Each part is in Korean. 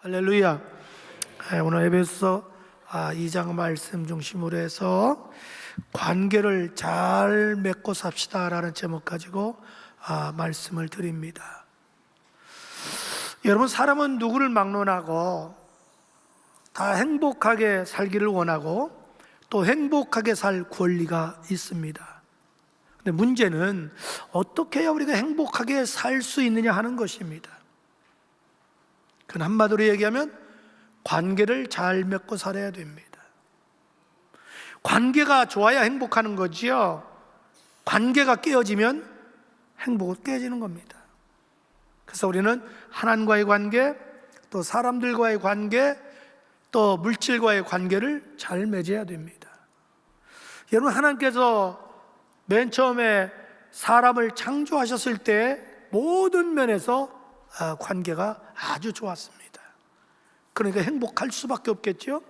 할렐루야. 오늘 에베소서 2장 말씀 중심으로 해서 관계를 잘 맺고 삽시다라는 제목 가지고 말씀을 드립니다. 여러분, 사람은 누구를 막론하고 다 행복하게 살기를 원하고 또 행복하게 살 권리가 있습니다. 근데 문제는 어떻게 해야 우리가 행복하게 살 수 있느냐 하는 것입니다. 그건 한마디로 얘기하면 관계를 잘 맺고 살아야 됩니다. 관계가 좋아야 행복하는 거지요. 관계가 깨어지면 행복은 깨지는 겁니다. 그래서 우리는 하나님과의 관계, 또 사람들과의 관계, 또 물질과의 관계를 잘 맺어야 됩니다. 여러분, 하나님께서 맨 처음에 사람을 창조하셨을 때 모든 면에서 관계가 아주 좋았습니다. 그러니까 행복할 수밖에 없겠죠.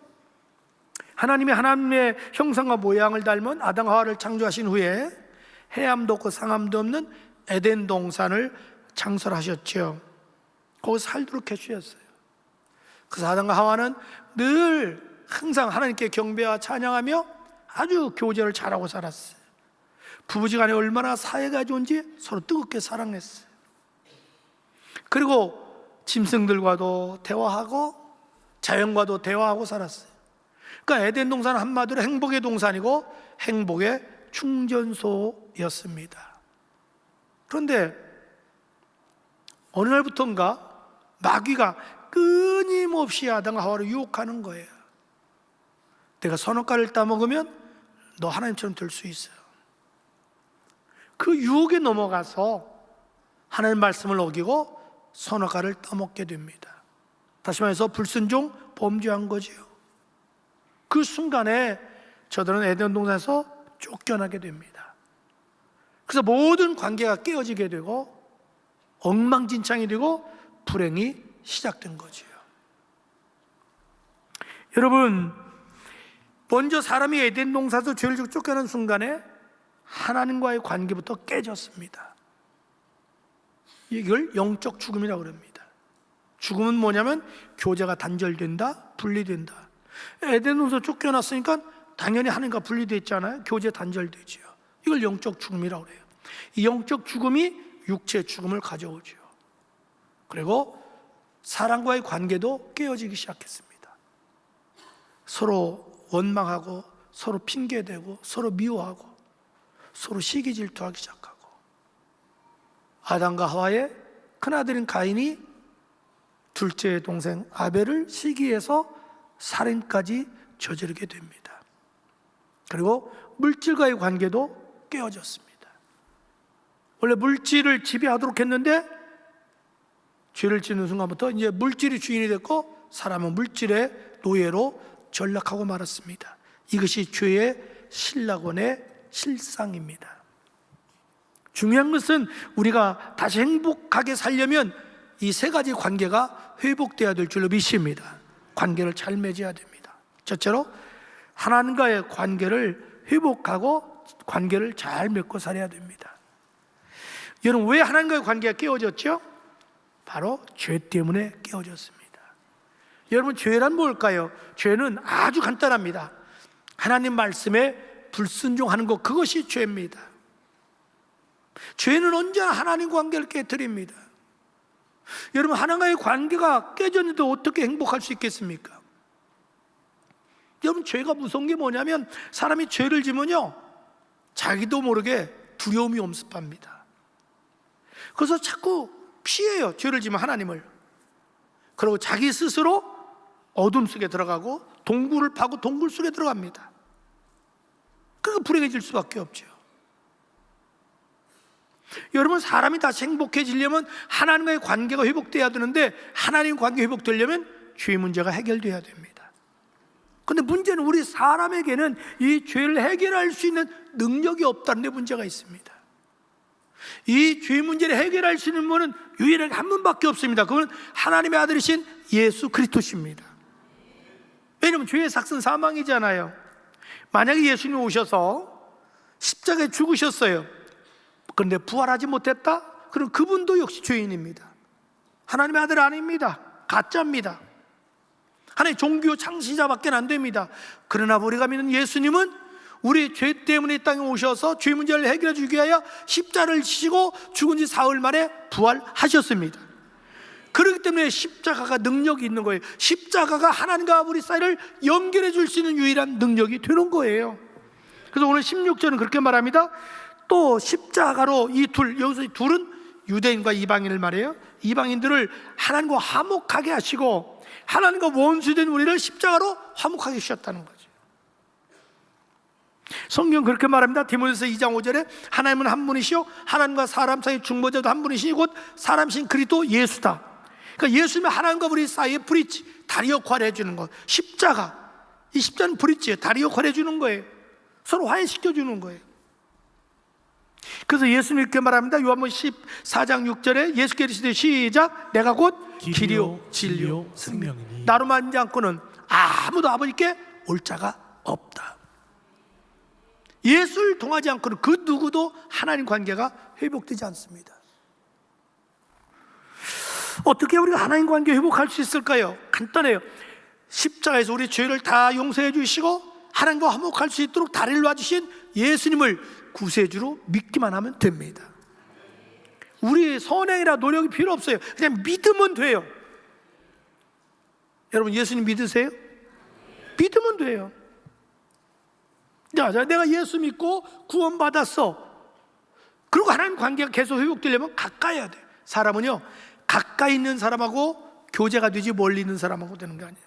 하나님이 하나님의 형상과 모양을 닮은 아담 하와를 창조하신 후에 해함도 없고 상함도 없는 에덴 동산을 창설하셨죠. 거기서 살도록 해주셨어요. 그래서 아담과 하와는 늘 항상 하나님께 경배와 찬양하며 아주 교제를 잘하고 살았어요. 부부지간에 얼마나 사이가 좋은지 서로 뜨겁게 사랑했어요. 그리고 짐승들과도 대화하고 자연과도 대화하고 살았어요. 그러니까 에덴 동산은 한마디로 행복의 동산이고 행복의 충전소였습니다. 그런데 어느 날부터인가 마귀가 끊임없이 아담과 하와를 유혹하는 거예요. 내가 선악과를 따먹으면 너 하나님처럼 될 수 있어요. 그 유혹에 넘어가서 하나님 말씀을 어기고 선악과를 따먹게 됩니다. 다시 말해서 불순종, 범죄한 거지요. 그 순간에 저들은 에덴 동산에서 쫓겨나게 됩니다. 그래서 모든 관계가 깨어지게 되고 엉망진창이 되고 불행이 시작된 거지요. 여러분, 먼저 사람이 에덴 동산에서 죄를 지고 쫓겨난 순간에 하나님과의 관계부터 깨졌습니다. 이걸 영적 죽음이라고 합니다. 죽음은 뭐냐면 교제가 단절된다, 분리된다. 에덴 동산에서 쫓겨났으니까 당연히 하나님과 분리됐잖아요. 교제 단절되지요. 이걸 영적 죽음이라고 해요. 이 영적 죽음이 육체의 죽음을 가져오죠. 그리고 사람과의 관계도 깨어지기 시작했습니다. 서로 원망하고 서로 핑계대고 서로 미워하고 서로 시기 질투하기 시작하고 아담과 하와의 큰아들인 가인이 둘째 동생 아벨을 시기해서 살인까지 저지르게 됩니다. 그리고 물질과의 관계도 깨어졌습니다. 원래 물질을 지배하도록 했는데 죄를 짓는 순간부터 이제 물질이 주인이 됐고 사람은 물질의 노예로 전락하고 말았습니다. 이것이 죄의 신락원의 실상입니다. 중요한 것은 우리가 다시 행복하게 살려면 이 세 가지 관계가 회복되어야 될 줄로 믿습니다. 관계를 잘 맺어야 됩니다. 첫째로 하나님과의 관계를 회복하고 관계를 잘 맺고 살아야 됩니다. 여러분, 왜 하나님과의 관계가 깨어졌죠? 바로 죄 때문에 깨어졌습니다. 여러분, 죄란 뭘까요? 죄는 아주 간단합니다. 하나님 말씀에 불순종하는 것, 그것이 죄입니다. 죄는 언제나 하나님 관계를 깨뜨립니다. 여러분, 하나님과의 관계가 깨졌는데 어떻게 행복할 수 있겠습니까? 여러분, 죄가 무서운 게 뭐냐면 사람이 죄를 지면요 자기도 모르게 두려움이 엄습합니다. 그래서 자꾸 피해요. 죄를 지면 하나님을. 그리고 자기 스스로 어둠 속에 들어가고 동굴을 파고 동굴 속에 들어갑니다. 그러니까 불행해질 수밖에 없죠. 여러분, 사람이 다시 행복해지려면 하나님과의 관계가 회복돼야 되는데 하나님 관계 회복되려면 죄 문제가 해결돼야 됩니다. 그런데 문제는 우리 사람에게는 이 죄를 해결할 수 있는 능력이 없다는 데 문제가 있습니다. 이 죄 문제를 해결할 수 있는 분은 유일하게 한 분밖에 없습니다. 그건 하나님의 아들이신 예수 그리스도십니다. 왜냐하면 죄의 삭은 사망이잖아요. 만약에 예수님이 오셔서 십자가에 죽으셨어요. 그런데 부활하지 못했다? 그럼 그분도 역시 죄인입니다. 하나님의 아들 아닙니다. 가짜입니다. 하나의 종교 창시자밖에 안 됩니다. 그러나 우리가 믿는 예수님은 우리 죄 때문에 이 땅에 오셔서 죄 문제를 해결해 주기 위하여 십자가를 지시고 죽은 지 사흘 만에 부활하셨습니다. 그렇기 때문에 십자가가 능력이 있는 거예요. 십자가가 하나님과 우리 사이를 연결해 줄 수 있는 유일한 능력이 되는 거예요. 그래서 오늘 16절은 그렇게 말합니다. 또 십자가로 이 둘, 여기서 이 둘은 유대인과 이방인을 말해요. 이방인들을 하나님과 화목하게 하시고 하나님과 원수된 우리를 십자가로 화목하게 하셨다는 거죠. 성경 그렇게 말합니다. 디모데서 2장 5절에 하나님은 한 분이시요 하나님과 사람 사이 중보자도 한 분이시니 곧 사람이신 그리스도 예수다. 그러니까 예수님은 하나님과 우리 사이의 브릿지, 다리 역할을 해주는 것. 십자가, 이 십자가는 브릿지예요. 다리 역할을 해주는 거예요. 서로 화해시켜주는 거예요. 그래서 예수님 이렇게 말합니다. 요한복음 14장 6절에 예수께서 이르시되 시작, 내가 곧 길이요 진리요 생명이니 나로 말미암지 않고는 아무도 아버지께 올 자가 없다. 예수를 통하지 않고는 그 누구도 하나님 관계가 회복되지 않습니다. 어떻게 우리가 하나님 관계 회복할 수 있을까요? 간단해요. 십자가에서 우리 죄를 다 용서해 주시고 하나님과 화목할 수 있도록 다리를 놔주신 예수님을 구세주로 믿기만 하면 됩니다. 우리 선행이나 노력이 필요 없어요. 그냥 믿으면 돼요. 여러분 예수님 믿으세요? 믿으면 돼요. 자, 내가 예수 믿고 구원받았어. 그리고 하나님 관계가 계속 회복되려면 가까이 해야 돼요. 사람은요 가까이 있는 사람하고 교제가 되지 멀리 있는 사람하고 되는 게 아니에요.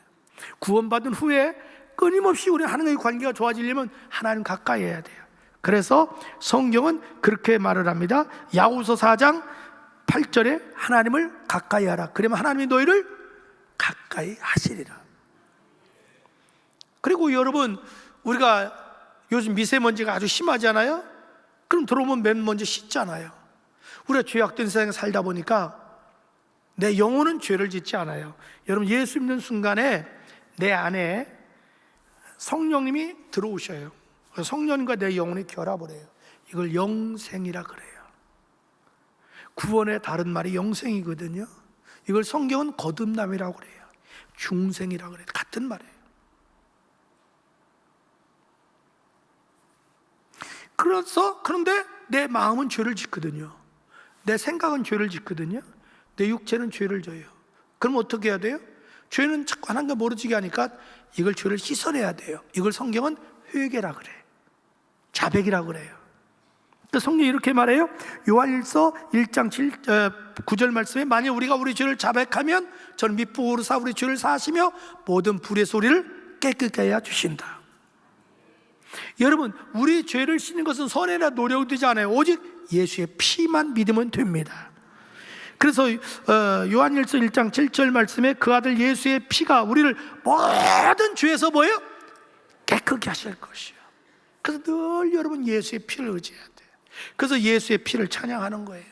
구원받은 후에 끊임없이 우리 하나님의 관계가 좋아지려면 하나님 가까이 해야 돼요. 그래서 성경은 그렇게 말을 합니다. 야고보서 4장 8절에 하나님을 가까이 하라. 그러면 하나님이 너희를 가까이 하시리라. 그리고 여러분 우리가 요즘 미세먼지가 아주 심하잖아요. 그럼 들어오면 맨 먼저 씻잖아요. 우리가 죄악된 세상에 살다 보니까 내 영혼은 죄를 짓지 않아요. 여러분 예수 믿는 순간에 내 안에 성령님이 들어오셔요. 성령님과 내 영혼이 결합을 해요. 이걸 영생이라 그래요. 구원의 다른 말이 영생이거든요. 이걸 성경은 거듭남이라고 그래요. 중생이라고 그래요. 같은 말이에요. 그런데 내 마음은 죄를 짓거든요. 내 생각은 죄를 짓거든요. 내 육체는 죄를 져요. 그럼 어떻게 해야 돼요? 죄는 자꾸 하나님과 멀어지게 하니까 이걸 죄를 씻어내야 돼요. 이걸 성경은 회개라 그래. 자백이라 그래요. 성경이 이렇게 말해요. 요한일서 1장 9절 말씀에 만일 우리가 우리 죄를 자백하면 저는 밑부으로 사 우리 죄를 사하시며 모든 불의 소리를 깨끗게 하여 주신다. 여러분 우리 죄를 씻는 것은 선행이나 노력이 되지 않아요. 오직 예수의 피만 믿으면 됩니다. 그래서 요한일서 1장 7절 말씀에 그 아들 예수의 피가 우리를 모든 죄에서 뭐예요? 깨끗게 하실 것이요. 그래서 늘 여러분 예수의 피를 의지해야 돼요. 그래서 예수의 피를 찬양하는 거예요.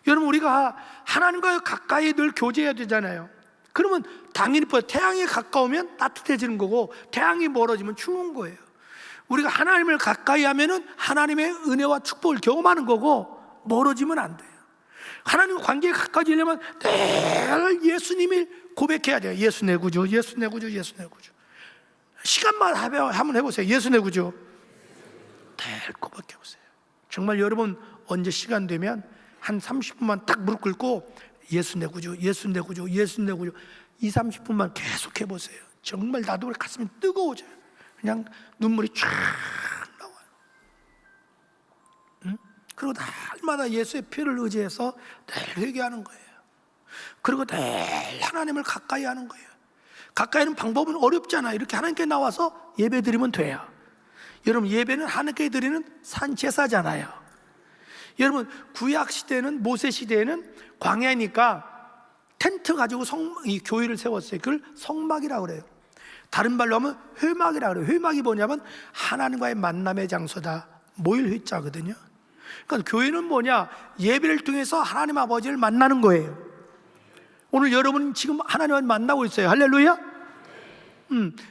여러분 우리가 하나님과 가까이 늘 교제해야 되잖아요. 그러면 당연히 태양이 가까우면 따뜻해지는 거고 태양이 멀어지면 추운 거예요. 우리가 하나님을 가까이 하면은 하나님의 은혜와 축복을 경험하는 거고 멀어지면 안 돼요. 하나님과 관계에 가까워지려면 늘 예수님이 고백해야 돼요. 예수 내 구주, 예수 내 구주, 예수 내 구주. 시간만 한번 해보세요. 예수 내 구주 늘 고백해보세요. 정말 여러분 언제 시간 되면 한 30분만 딱 무릎 꿇고 예수 내 구주, 예수 내 구주, 예수 내 구주 20-30분만 계속 해보세요. 정말 나도 가슴이 뜨거워져요. 그냥 눈물이 쫙 나와요. 그리고 날마다 예수의 피를 의지해서 늘 회개하는 거예요. 그리고 늘 하나님을 가까이 하는 거예요. 가까이 하는 방법은 어렵잖아요. 이렇게 하나님께 나와서 예배 드리면 돼요. 여러분 예배는 하나님께 드리는 산제사잖아요. 여러분 구약 시대는 모세 시대에는 광야니까 텐트 가지고 이 교회를 세웠어요. 그걸 성막이라고 그래요. 다른 말로 하면 회막이라고 그래요. 회막이 뭐냐면 하나님과의 만남의 장소다. 모일 회자거든요. 그러니까 교회는 뭐냐? 예배를 통해서 하나님 아버지를 만나는 거예요. 오늘 여러분 지금 하나님을 만나고 있어요. 할렐루야.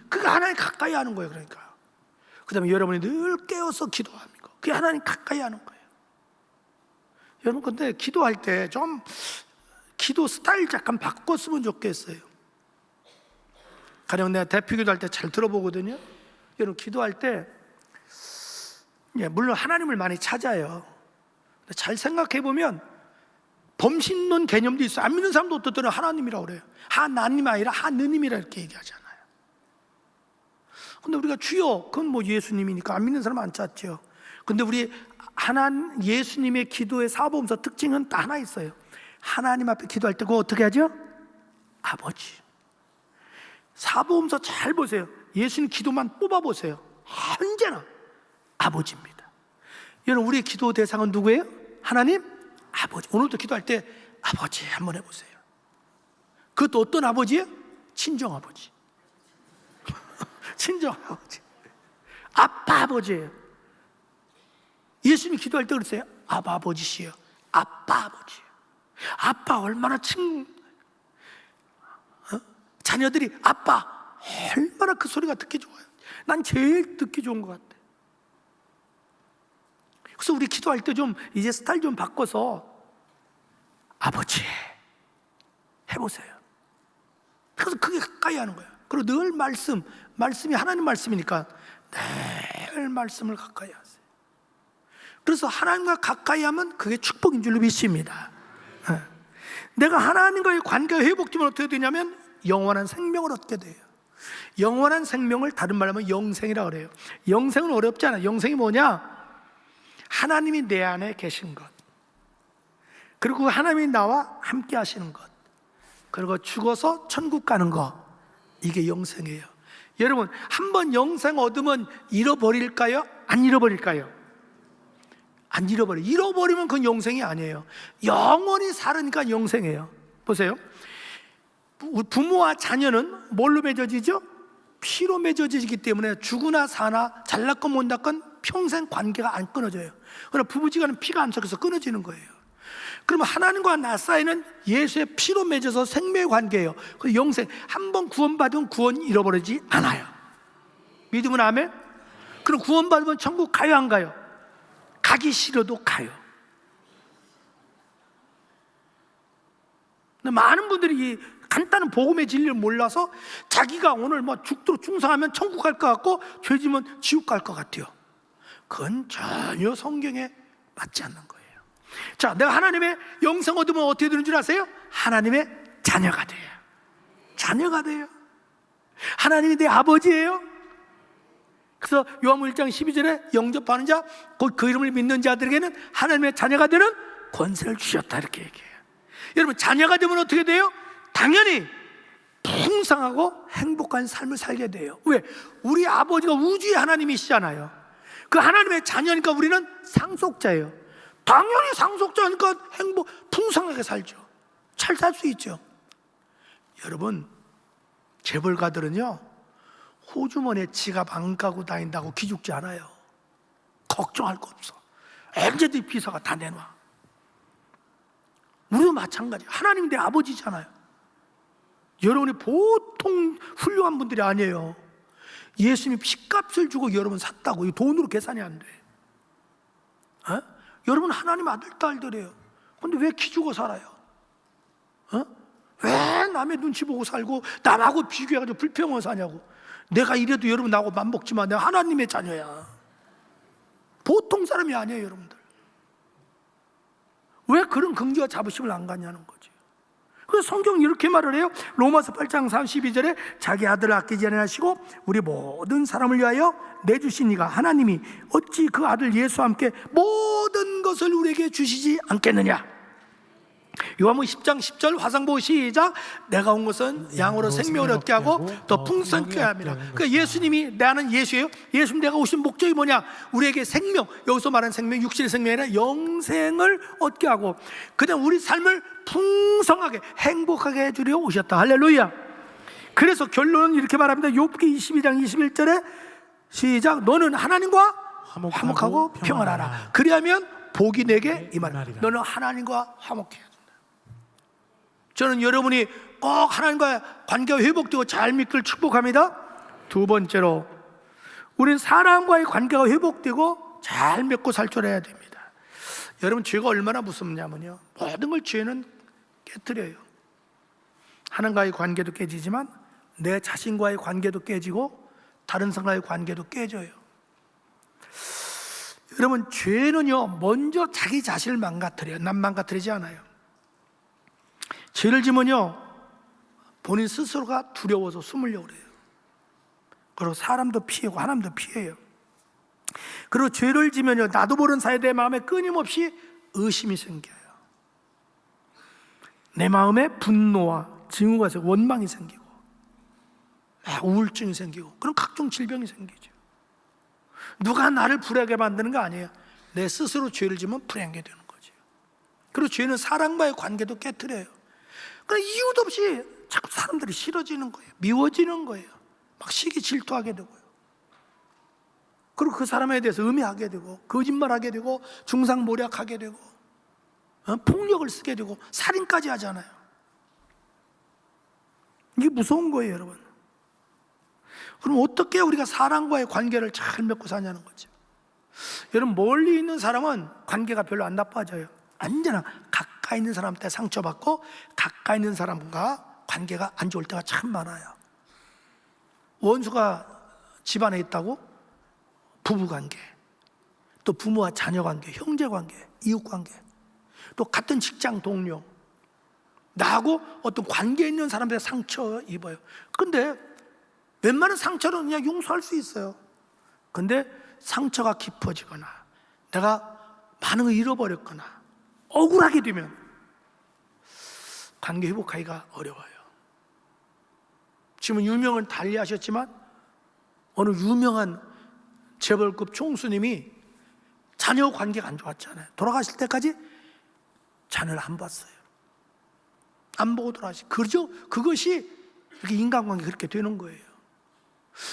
그게 하나님 가까이 하는 거예요. 그러니까 그 다음에 여러분이 늘 깨어서 기도하는 거, 그게 하나님 가까이 하는 거예요. 여러분 근데 기도할 때 좀 기도 스타일 잠깐 바꿨으면 좋겠어요. 가령 내가 대표 기도할 때 잘 들어보거든요. 여러분 기도할 때 물론 하나님을 많이 찾아요. 잘 생각해 보면 범신론 개념도 있어요. 안 믿는 사람도 어떤 때는 하나님이라고 그래요. 하나님 아니라 하느님이라 이렇게 얘기하잖아요. 근데 우리가 주여, 그건 뭐 예수님이니까 안 믿는 사람 안 찾죠. 근데 우리 예수님의 기도의 사복음서 특징은 딱 하나 있어요. 하나님 앞에 기도할 때 그거 어떻게 하죠? 아버지. 사복음서 잘 보세요. 예수님 기도만 뽑아보세요. 언제나 아버지입니다. 여러분 우리의 기도 대상은 누구예요? 하나님 아버지. 오늘도 기도할 때 아버지 한번 해보세요. 그것도 어떤 아버지예요? 친정 아버지. 친정 아버지. 아빠 아버지예요. 예수님이 기도할 때 그랬어요. 아바 아버지시여. 아빠 아버지. 아빠 얼마나 자녀들이 아빠 얼마나 그 소리가 듣기 좋아요. 난 제일 듣기 좋은 것 같아. 그래서 우리 기도할 때 좀 이제 스타일 좀 바꿔서 아버지 해보세요. 그래서 그게 가까이 하는 거예요. 그리고 늘 말씀이 하나님 말씀이니까 늘 말씀을 가까이 하세요. 그래서 하나님과 가까이 하면 그게 축복인 줄로 믿습니다. 내가 하나님과의 관계가 회복되면 어떻게 되냐면 영원한 생명을 얻게 돼요. 영원한 생명을 다른 말로 하면 영생이라고 그래요. 영생은 어렵지 않아요. 영생이 뭐냐? 하나님이 내 안에 계신 것, 그리고 하나님이 나와 함께 하시는 것, 그리고 죽어서 천국 가는 것, 이게 영생이에요. 여러분 한번 영생 얻으면 잃어버릴까요? 안 잃어버릴까요? 안 잃어버려요. 잃어버리면 그건 영생이 아니에요. 영원히 살으니까 영생이에요. 보세요. 부모와 자녀는 뭘로 맺어지죠? 피로 맺어지기 때문에 죽으나 사나 잘났건 못났건 평생 관계가 안 끊어져요. 그러나 부부지간은 피가 안 섞여서 끊어지는 거예요. 그러면 하나님과 나 사이는 예수의 피로 맺어서 생명의 관계예요. 그 영생, 한번 구원받으면 구원 잃어버리지 않아요. 믿으면 아멘? 그럼 구원받으면 천국 가요 안 가요? 가기 싫어도 가요. 근데 많은 분들이 이 간단한 복음의 진리를 몰라서 자기가 오늘 뭐 죽도록 충성하면 천국 갈 것 같고 죄지면 지옥 갈 것 같아요. 그건 전혀 성경에 맞지 않는 거예요. 자, 내가 하나님의 영생 얻으면 어떻게 되는 줄 아세요? 하나님의 자녀가 돼요. 자녀가 돼요. 하나님이 내 아버지예요. 그래서 요한복음 1장 12절에 영접하는 자, 곧 그 이름을 믿는 자들에게는 하나님의 자녀가 되는 권세를 주셨다, 이렇게 얘기해요. 여러분 자녀가 되면 어떻게 돼요? 당연히 풍성하고 행복한 삶을 살게 돼요. 왜? 우리 아버지가 우주의 하나님이시잖아요. 그 하나님의 자녀니까 우리는 상속자예요. 당연히 상속자니까 풍성하게 살죠. 잘 살 수 있죠. 여러분 재벌가들은요 호주머니에 지갑 안 가고 다닌다고 기죽지 않아요. 걱정할 거 없어. 언제든지 비서가 다 내놔. 우리도 마찬가지예요. 하나님이 내 아버지잖아요. 여러분이 보통 훌륭한 분들이 아니에요. 예수님이 피값을 주고 여러분 샀다고. 이 돈으로 계산이 안 돼. 여러분 하나님 아들 딸들이에요. 근데 왜 기죽어 살아요? 왜 남의 눈치 보고 살고 남하고 비교해가지고 불평을 사냐고. 내가 이래도 여러분 나하고 맞먹지만 내가 하나님의 자녀야. 보통 사람이 아니에요. 여러분들 왜 그런 긍지와 자부심을 안 갖냐는 거지. 그래서 성경은 이렇게 말을 해요. 로마서 8장 32절에 자기 아들을 아끼지 아니하시고 우리 모든 사람을 위하여 내주신 이가 하나님이 어찌 그 아들 예수와 함께 모든 것을 우리에게 주시지 않겠느냐. 요한복음 10장 10절 화상 보고 시작. 내가 온 것은 양으로 생명을 얻게 하고 더 풍성케 합니다. 그러니까 예수님이 나는 예수예요. 예수님 내가 오신 목적이 뭐냐? 우리에게 생명, 여기서 말하는 생명 육신의 생명이 아니라 영생을 얻게 하고 그냥 우리 삶을 풍성하게 행복하게 해주려 오셨다. 할렐루야. 그래서 결론은 이렇게 말합니다. 욥기 22장 21절에 시작. 너는 하나님과 화목하고 평안하라. 그리하면 복이 내게 임하리라. 너는 하나님과 화목해야 된다. 저는 여러분이 꼭 하나님과 관계가 회복되고 잘 믿기를 축복합니다. 두 번째로 우리는 사람과의 관계가 회복되고 잘 맺고 살 줄 알아야 됩니다. 여러분 죄가 얼마나 무섭냐면요 모든 걸 죄는 깨트려요. 하나님과의 관계도 깨지지만 내 자신과의 관계도 깨지고 다른 사람과의 관계도 깨져요. 여러분, 죄는요 먼저 자기 자신을 망가뜨려요. 남 망가뜨리지 않아요. 죄를 지면요 본인 스스로가 두려워서 숨으려고 그래요. 그리고 사람도 피하고 하나님도 피해요. 그리고 죄를 지면요 나도 모르는 사이에 내 마음에 끊임없이 의심이 생겨요. 내 마음에 분노와 증오가 생기고 원망이 생기고 우울증이 생기고 그런 각종 질병이 생기죠. 누가 나를 불행하게 만드는 거 아니에요. 내 스스로 죄를 지면 불행하게 되는 거죠. 그리고 죄는 사람과의 관계도 깨트려요. 그러니까 이유도 없이 자꾸 사람들이 싫어지는 거예요. 미워지는 거예요. 막 시기 질투하게 되고요. 그리고 그 사람에 대해서 음해하게 되고 거짓말하게 되고 중상모략하게 되고 폭력을 쓰게 되고 살인까지 하잖아요. 이게 무서운 거예요, 여러분. 그럼 어떻게 우리가 사람과의 관계를 잘 맺고 사냐는 거죠. 여러분, 멀리 있는 사람은 관계가 별로 안 나빠져요. 언제나 가까이 있는 사람한테 상처받고 가까이 있는 사람과 관계가 안 좋을 때가 참 많아요. 원수가 집안에 있다고 부부관계, 또 부모와 자녀관계, 형제관계, 이웃관계, 또 같은 직장 동료, 나하고 어떤 관계 있는 사람들의 상처 입어요. 근데 웬만한 상처는 그냥 용서할 수 있어요. 근데 상처가 깊어지거나 내가 많은 걸 잃어버렸거나 억울하게 되면 관계 회복하기가 어려워요. 지금 유명은 달리하셨지만 어느 유명한 재벌급 총수님이 자녀 관계가 안 좋았잖아요. 돌아가실 때까지 자녀를 안 봤어요. 안 보고 돌아가시. 그것이 이렇게 인간관계 그렇게 되는 거예요.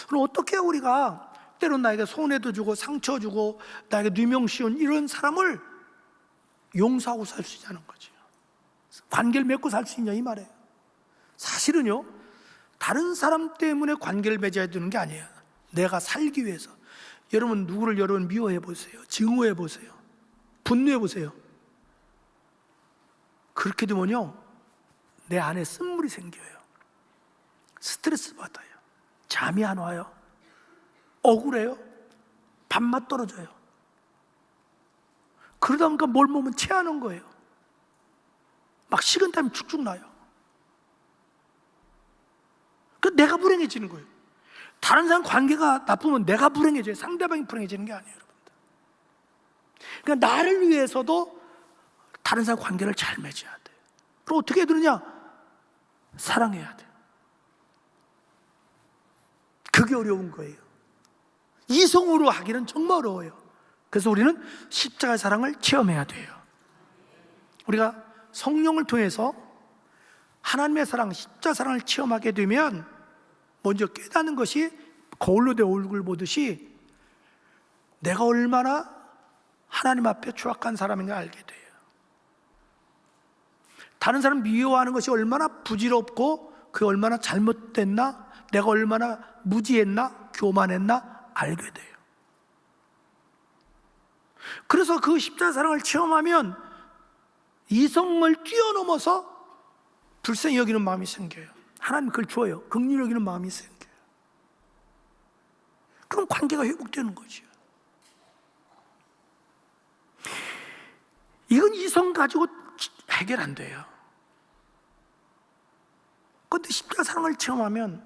그럼 어떻게 우리가 때론 나에게 손해도 주고 상처 주고 나에게 누명 씌운 이런 사람을 용서하고 살 수 있냐는 거죠. 관계를 맺고 살 수 있냐 이 말이에요. 사실은요 다른 사람 때문에 관계를 맺어야 되는 게 아니에요. 내가 살기 위해서. 여러분 누구를 여러분 미워해 보세요. 증오해 보세요. 분노해 보세요. 그렇게 되면요 내 안에 쓴물이 생겨요. 스트레스 받아요. 잠이 안 와요. 억울해요. 밥맛 떨어져요. 그러다 보니까 뭘 먹으면 체하는 거예요. 막 식은땀이 축축 나요. 그 내가 불행해지는 거예요. 다른 사람 관계가 나쁘면 내가 불행해져요. 상대방이 불행해지는 게 아니에요, 여러분들. 그러니까 나를 위해서도 다른 사람 관계를 잘 맺어야 돼요. 그럼 어떻게 해야 되느냐? 사랑해야 돼요. 그게 어려운 거예요. 이성으로 하기는 정말 어려워요. 그래서 우리는 십자가의 사랑을 체험해야 돼요. 우리가 성령을 통해서 하나님의 사랑, 십자가 사랑을 체험하게 되면 먼저 깨닫는 것이 거울로 내 얼굴 보듯이 내가 얼마나 하나님 앞에 추악한 사람인가 알게 돼요. 다른 사람 미워하는 것이 얼마나 부질없고 그게 얼마나 잘못됐나, 내가 얼마나 무지했나, 교만했나 알게 돼요. 그래서 그 십자가 사랑을 체험하면 이성을 뛰어넘어서 불쌍히 여기는 마음이 생겨요. 하나님 그걸 줘요. 긍휼히 여기는 마음이 생겨요. 그럼 관계가 회복되는 거죠. 이건 이성 가지고 해결 안 돼요. 그런데 십자가 사랑을 체험하면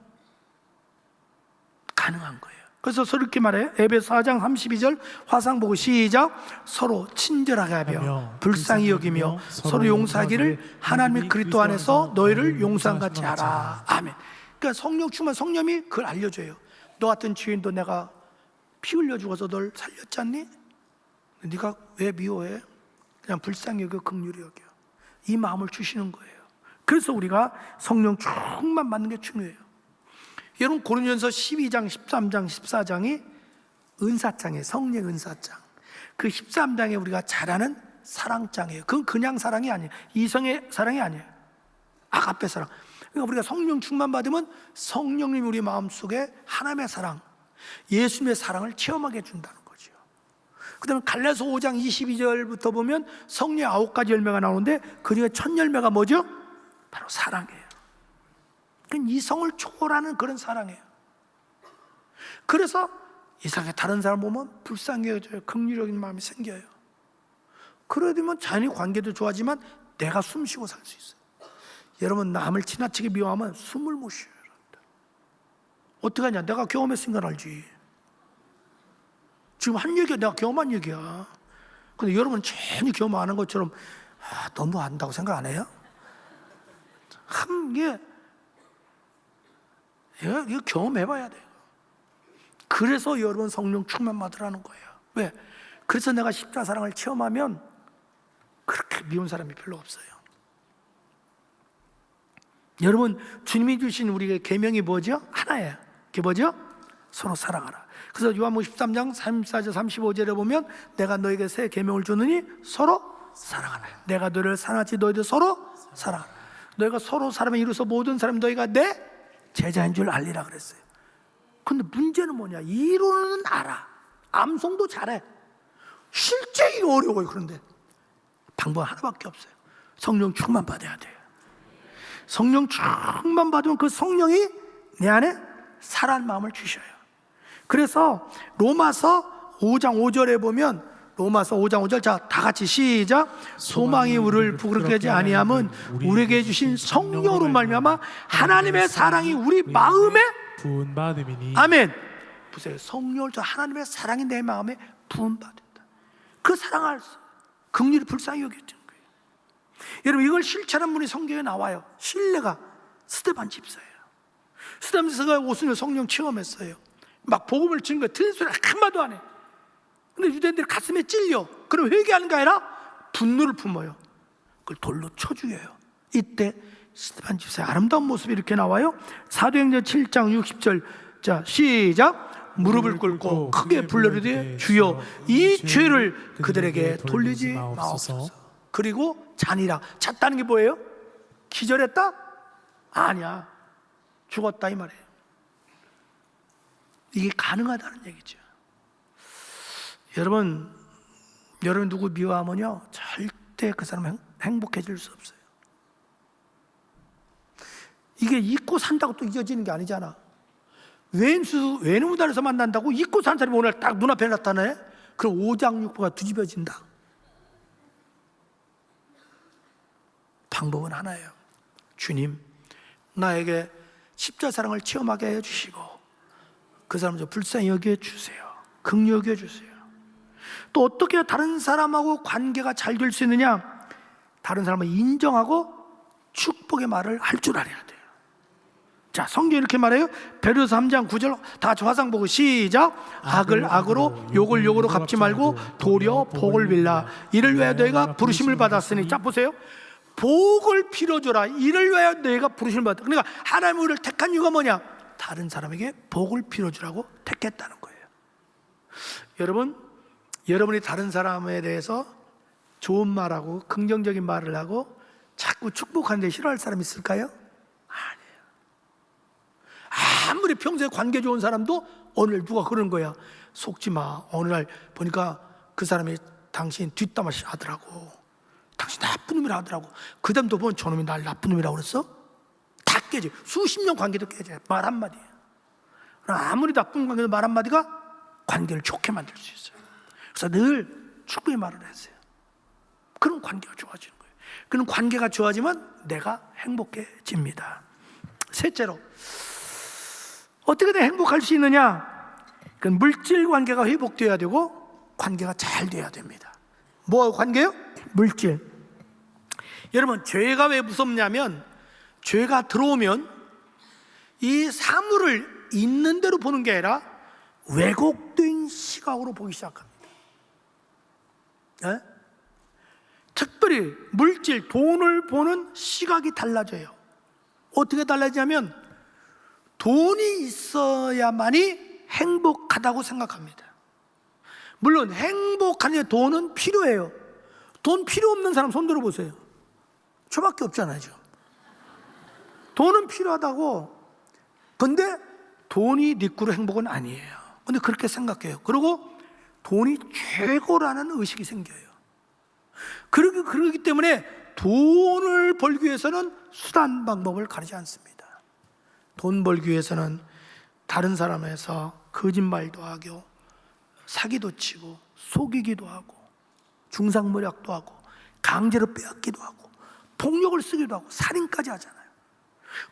가능한 거예요. 그래서 서로 이렇게 말해요. 에베소 4장 32절 화상 보고 시작. 서로 친절하게 하며 불쌍히 여기며 서로 용서하기를 하나님의 그리스도 안에서 너희를 용서한 같이 하라. 아멘. 그러니까 성령 충만 성령이 그걸 알려줘요. 너 같은 죄인도 내가 피 흘려 죽어서 널 살렸지 않니? 네가 왜 미워해? 그냥 불쌍히 여겨, 긍휼히 여겨. 이 마음을 주시는 거예요. 그래서 우리가 성령 충만 받는 게 중요해요. 여러분 고린도전서 12장, 13장, 14장이 은사장이에요. 성령 은사장. 그 13장에 우리가 잘 아는 사랑장이에요. 그건 그냥 사랑이 아니에요. 이성의 사랑이 아니에요. 아가페 사랑. 그러니까 우리가 성령 충만 받으면 성령님이 우리 마음속에 하나님의 사랑, 예수님의 사랑을 체험하게 해준다는 거죠. 그 다음에 갈라디아서 5장 22절부터 보면 성령의 9가지 열매가 나오는데 그 중에 첫 열매가 뭐죠? 바로 사랑이에요. 그건 이성을 초월하는 그런 사랑이에요. 그래서 이상하게 다른 사람 보면 불쌍히 여겨져요. 긍휼적인 마음이 생겨요. 그러다 보면 자연히 관계도 좋아지만 내가 숨 쉬고 살 수 있어요. 여러분, 남을 지나치게 미워하면 숨을 못 쉬어요. 어떻게 하냐? 내가 경험했으니까 알지. 지금 한 얘기야, 내가 경험한 얘기야. 근데 여러분 전혀 경험 안 한 것처럼 너무 안다고 생각 안 해요? 이거 경험해봐야 돼요. 그래서 여러분 성령 충만 받으라는 거예요. 왜? 그래서 내가 십자 사랑을 체험하면 그렇게 미운 사람이 별로 없어요. 여러분, 주님이 주신 우리에게 계명이 뭐죠? 하나예요. 그게 뭐죠? 서로 사랑하라. 그래서 요한복음 13장 34절 35절에 보면 내가 너에게 새 계명을 주느니 서로 사랑하라. 내가 너를 사랑하지 너희도 서로 사랑하라. 너희가 서로 사랑을 이루어서 모든 사람 너희가 내 제자인 줄 알리라 그랬어요. 근데 문제는 뭐냐? 이론은 알아. 암송도 잘해. 실제 이거 어려워요. 그런데 방법 하나밖에 없어요. 성령 충만 받아야 돼요. 성령 충만 받으면 그 성령이 내 안에 살아난 마음을 주셔요. 그래서 로마서 5장 5절에 보면 로마서 5장 5절, 자, 다 같이 시작. 소망이 우리를 부끄럽게 하지 아니함은 우리에게 주신 성령으로 말미암아 하나님의 사랑이 우리 마음에 부은받음이니. 아멘. 보세요. 성령을 저 하나님의 사랑이 내 마음에 부은받았다. 그 사랑을 긍휼히 불쌍히 여겼던 거예요. 여러분, 이걸 실천한 분이 성경에 나와요. 신뢰가 스데반 집사예요. 스데반 집사가 오순절 성령 체험했어요. 막 복음을 지는 거예요. 틀린 소리 한마디도 안 해. 근데 유대인들이 가슴에 찔려. 그럼 회개하는 게 아니라 분노를 품어요. 그걸 돌로 쳐 죽여요. 이때 스데반 집사의 아름다운 모습이 이렇게 나와요. 사도행전 7장 60절, 자, 시작. 무릎을 꿇고 크게 불러르되 주여 이 죄를 그들에게 돌리지 마옵소서. 그리고 잔이라. 잤다는 게 뭐예요? 기절했다? 아니야, 죽었다 이 말이에요. 이게 가능하다는 얘기죠. 여러분 누구 미워하면요 절대 그 사람은 행복해질 수 없어요. 이게 잊고 산다고 또 이어지는 게 아니잖아. 외눈무단에서 만난다고 잊고 산 사람이 오늘 딱 눈앞에 나타나네? 그럼 오장육부가 뒤집어진다. 방법은 하나예요. 주님, 나에게 십자 사랑을 체험하게 해주시고 그 사람 좀 불쌍히 여겨주세요. 긍휼히 여겨주세요. 또 어떻게 다른 사람하고 관계가 잘 될 수 있느냐? 다른 사람을 인정하고 축복의 말을 할 줄 알아야 돼요. 자, 성경이 이렇게 말해요. 베드로서 3장 9절 다 같이 화상 보고 시작. 악을 악으로 욕을 욕으로 갚지 말고 도리어 복을 빌라. 이를 위하여 너희가 부르심을 받았으니. 자, 보세요. 복을 빌어줘라. 이를 위하여 너희가 부르심을 받았다. 그러니까 하나님이 우리를 택한 이유가 뭐냐? 다른 사람에게 복을 빌어주라고 택했다는 거예요. 여러분이 다른 사람에 대해서 좋은 말하고 긍정적인 말을 하고 자꾸 축복하는데 싫어할 사람 있을까요? 아니에요. 아무리 평소에 관계 좋은 사람도 어느 날 누가 그러는 거야. 속지 마. 어느 날 보니까 그 사람이 당신 뒷담화시 하더라고. 당신 나쁜 놈이라 하더라고. 그 다음도 보면 저놈이 날 나쁜 놈이라고 그랬어? 다 깨져. 수십 년 관계도 깨져요. 말 한마디에. 아무리 나쁜 관계도 말 한마디가 관계를 좋게 만들 수 있어요. 그래서 늘 축복의 말을 했어요. 그럼 관계가 좋아지는 거예요. 그럼 관계가 좋아지면 내가 행복해집니다. 셋째로, 어떻게 행복할 수 있느냐? 그 물질 관계가 회복되어야 되고 관계가 잘 돼야 됩니다. 뭐 관계요? 물질. 여러분, 죄가 왜 무섭냐면 죄가 들어오면 이 사물을 있는 대로 보는 게 아니라 왜곡된 시각으로 보기 시작합니다. 네? 특별히 물질, 돈을 보는 시각이 달라져요. 어떻게 달라지냐면 돈이 있어야만이 행복하다고 생각합니다. 물론 행복한데 돈은 필요해요. 돈 필요 없는 사람 손 들어보세요. 저밖에 없잖아요. 돈은 필요하다고. 근데 돈이 네 꾸로 행복은 아니에요. 근데 그렇게 생각해요. 그리고 돈이 최고라는 의식이 생겨요. 그러기 때문에 돈을 벌기 위해서는 수단 방법을 가리지 않습니다. 돈 벌기 위해서는 다른 사람에서 거짓말도 하고 사기도 치고 속이기도 하고 중상모략도 하고 강제로 빼앗기도 하고 폭력을 쓰기도 하고 살인까지 하잖아요.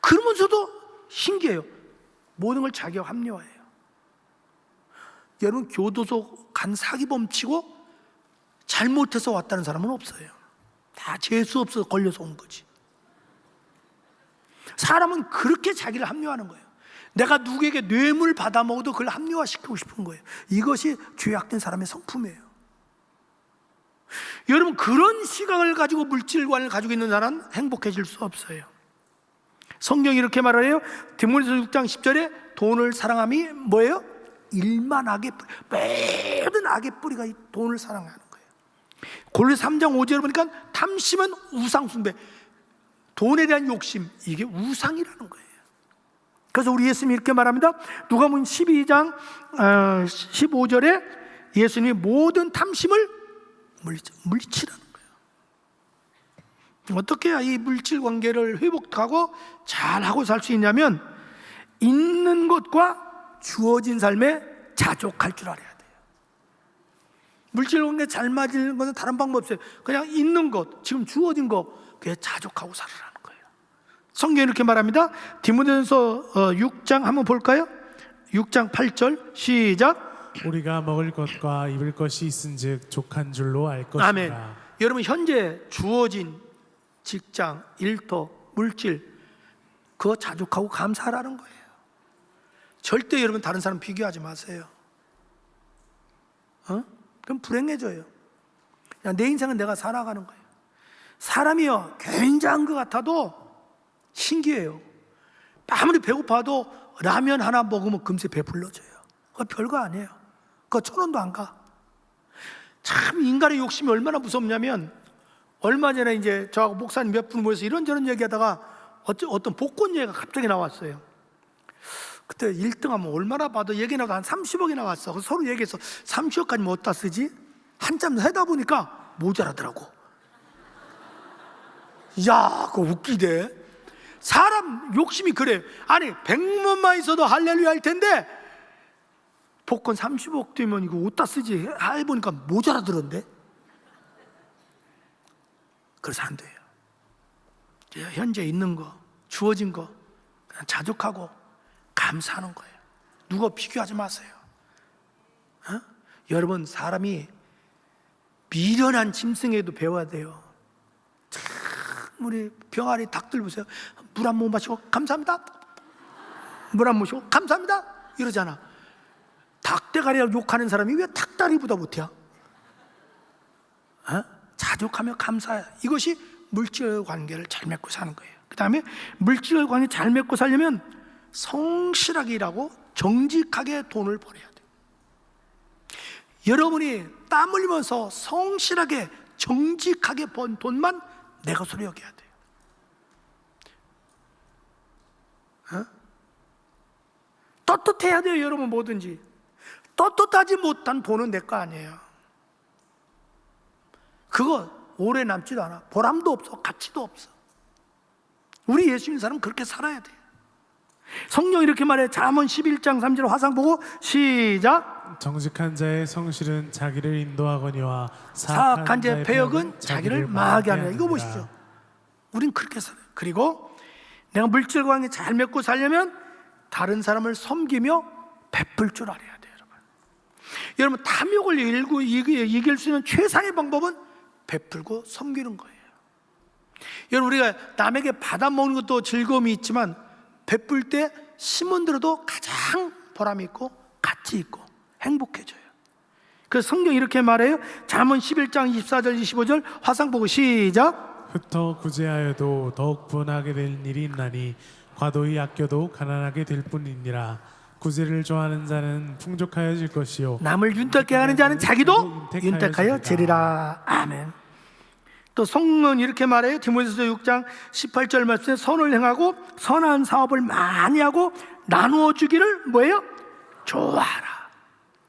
그러면서도 신기해요. 모든 걸 자기가 합리화해요. 여러분, 교도소 간 사기범 치고 잘못해서 왔다는 사람은 없어요. 다 재수 없어서 걸려서 온 거지. 사람은 그렇게 자기를 합리화하는 거예요. 내가 누구에게 뇌물 받아 먹어도 그걸 합리화시키고 싶은 거예요. 이것이 죄악된 사람의 성품이에요. 여러분, 그런 시각을 가지고 물질관을 가지고 있는 사람은 행복해질 수 없어요. 성경이 이렇게 말해요. 디모데후서 6장 10절에 돈을 사랑함이 뭐예요? 일만 악의 뿌리, 모든 악의 뿌리가 이 돈을 사랑하는 거예요. 골로새 3장 5절에 보니까 탐심은 우상숭배, 돈에 대한 욕심, 이게 우상이라는 거예요. 그래서 우리 예수님이 이렇게 말합니다. 누가복음 12장 15절에 예수님이 모든 탐심을 물리치라는 거예요. 어떻게 해야 이 물질 관계를 회복하고 잘하고 살 수 있냐면, 있는 것과 주어진 삶에 자족할 줄 알아야 돼요. 물질 관계 잘 맞는 것은 다른 방법 없어요. 그냥 있는 것, 지금 주어진 것, 그게 자족하고 살아라는 거예요. 성경이 이렇게 말합니다. 디모데전서 6장 한번 볼까요? 6장 8절 시작. 우리가 먹을 것과 입을 것이 있은즉 족한 줄로 알 것이라. 아멘. 여러분, 현재 주어진 직장, 일터, 물질, 그거 자족하고 감사하라는 거예요. 절대 여러분 다른 사람 비교하지 마세요. 그럼 불행해져요. 그냥 내 인생은 내가 살아가는 거예요. 사람이요, 굉장한 것 같아도 신기해요. 아무리 배고파도 라면 하나 먹으면 금세 배불러져요. 그거 별거 아니에요. 그거 1,000원도 안 가. 참 인간의 욕심이 얼마나 무섭냐면, 얼마 전에 이제 저하고 목사님 몇 분 모여서 이런저런 얘기하다가 어떤 복권 얘기가 갑자기 나왔어요. 그때 1등 하면 얼마나 봐도 얘기 나도 한 30억이 나왔어. 그래서 서로 얘기해서 30억까지 뭐 어디다 쓰지? 한참 하다 보니까 모자라더라고. 야, 그거 웃기대. 사람 욕심이 그래요. 아니, 100만만 있어도 할렐루야 할 텐데 복권 30억 되면 이거 어디다 쓰지? 해보니까 모자라더던데. 그래서 안 돼요. 현재 있는 거, 주어진 거 그냥 자족하고 감사하는 거예요. 누가 비교하지 마세요. 여러분, 사람이 미련한 짐승에도 배워야 돼요. 참, 우리 병아리 닭들 보세요. 물 한 모금 마시고 감사합니다. 물 한 모금 마시고 감사합니다. 이러잖아. 닭대가리를 욕하는 사람이 왜 닭다리보다 못해요? 자족하며 감사해. 이것이 물질 관계를 잘 맺고 사는 거예요. 그 다음에 물질 관계 잘 맺고 살려면 성실하게 일하고 정직하게 돈을 벌어야 돼요. 여러분이 땀 흘리면서 성실하게 정직하게 번 돈만 내 것으로 여겨야 돼요. 떳떳해야 돼요. 여러분, 뭐든지 떳떳하지 못한 돈은 내 거 아니에요. 그거 오래 남지도 않아. 보람도 없어. 가치도 없어. 우리 예수 믿는 사람은 그렇게 살아야 돼요. 성경 이렇게 말해. 잠언 11장 3절 화상 보고 시작. 정직한 자의 성실은 자기를 인도하거니와 사악한 자의 배역은 자기를 망하게 하느라. 이거 보십시오. 우린 그렇게 살아요. 그리고 내가 물질과 관계 잘 맺고 살려면 다른 사람을 섬기며 베풀 줄 알아야 돼요. 여러분, 탐욕을 이길 수 있는 최상의 방법은 베풀고 섬기는 거예요. 여러분, 우리가 남에게 받아먹는 것도 즐거움이 있지만 베풀 때 심은 들어도 가장 보람이 있고 가치 있고 행복해져요. 그래서 성경이 이렇게 말해요. 잠언 11장 24절 25절 화상 보고 시작. 흩어 구제하여도 더욱 분하게 될 일이 있나니 과도히 아껴도 가난하게 될 뿐이니라. 구제를 좋아하는 자는 풍족하여질 것이요 남을 윤택하게 하는 자는 자기도 윤택하여 지리라. 아멘. 또 성경은 이렇게 말해요. 디모데후서 6장 18절 말씀에 선을 행하고 선한 사업을 많이 하고 나누어 주기를 뭐예요? 좋아하라.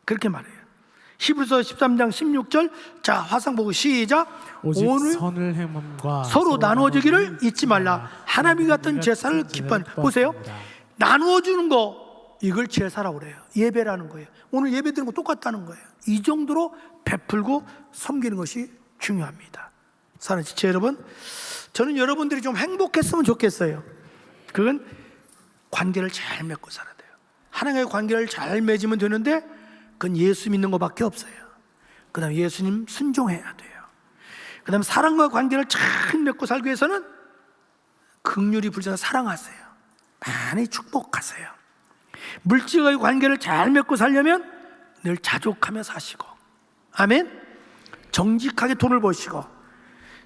그렇게 말해요. 히브리서 13장 16절. 자, 화상 보고 시작. 오직 오늘 선을 행함과 서로 나누어주기를 잊지 말라. 하나님 같은 제사를 기뻐한. 보세요. 나누어주는 거, 이걸 제사라고 그래요. 예배라는 거예요. 오늘 예배 드리는 거 똑같다는 거예요. 이 정도로 베풀고 섬기는 것이 중요합니다. 사랑하는 지체 여러분, 저는 여러분들이 좀 행복했으면 좋겠어요. 그건 관계를 잘 맺고 살아야 돼요. 하나님과의 관계를 잘 맺으면 되는데 그건 예수 믿는 것밖에 없어요. 그 다음에 예수님 순종해야 돼요. 그 다음에 사랑과 관계를 잘 맺고 살기 위해서는 긍휼이 불쌍한 사랑하세요. 많이 축복하세요. 물질과의 관계를 잘 맺고 살려면 늘 자족하며 사시고, 아멘. 정직하게 돈을 버시고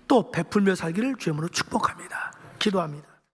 또 베풀며 살기를 주님으로 축복합니다. 기도합니다.